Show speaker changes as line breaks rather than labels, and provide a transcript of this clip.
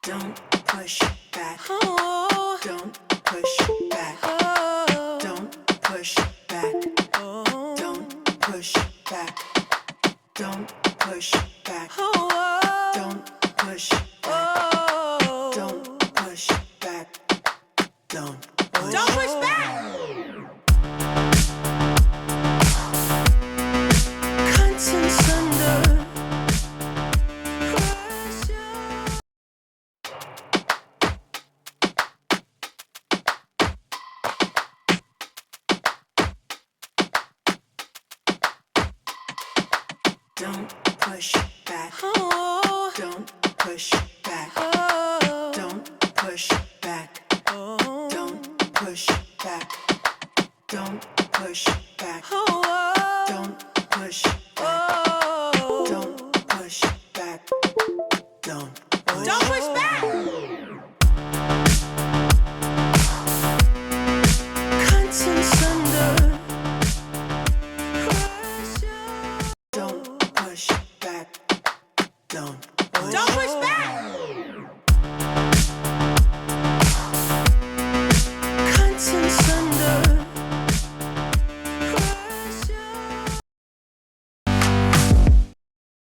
Don't push back. Don't push back. Don't push back. Don't push back. Don't push back. Don't push back. Don't push back. Don't push back. Contents under pressure. Don't push back. Don't push back. Don't push back. Don't push back. Don't push back. Don't push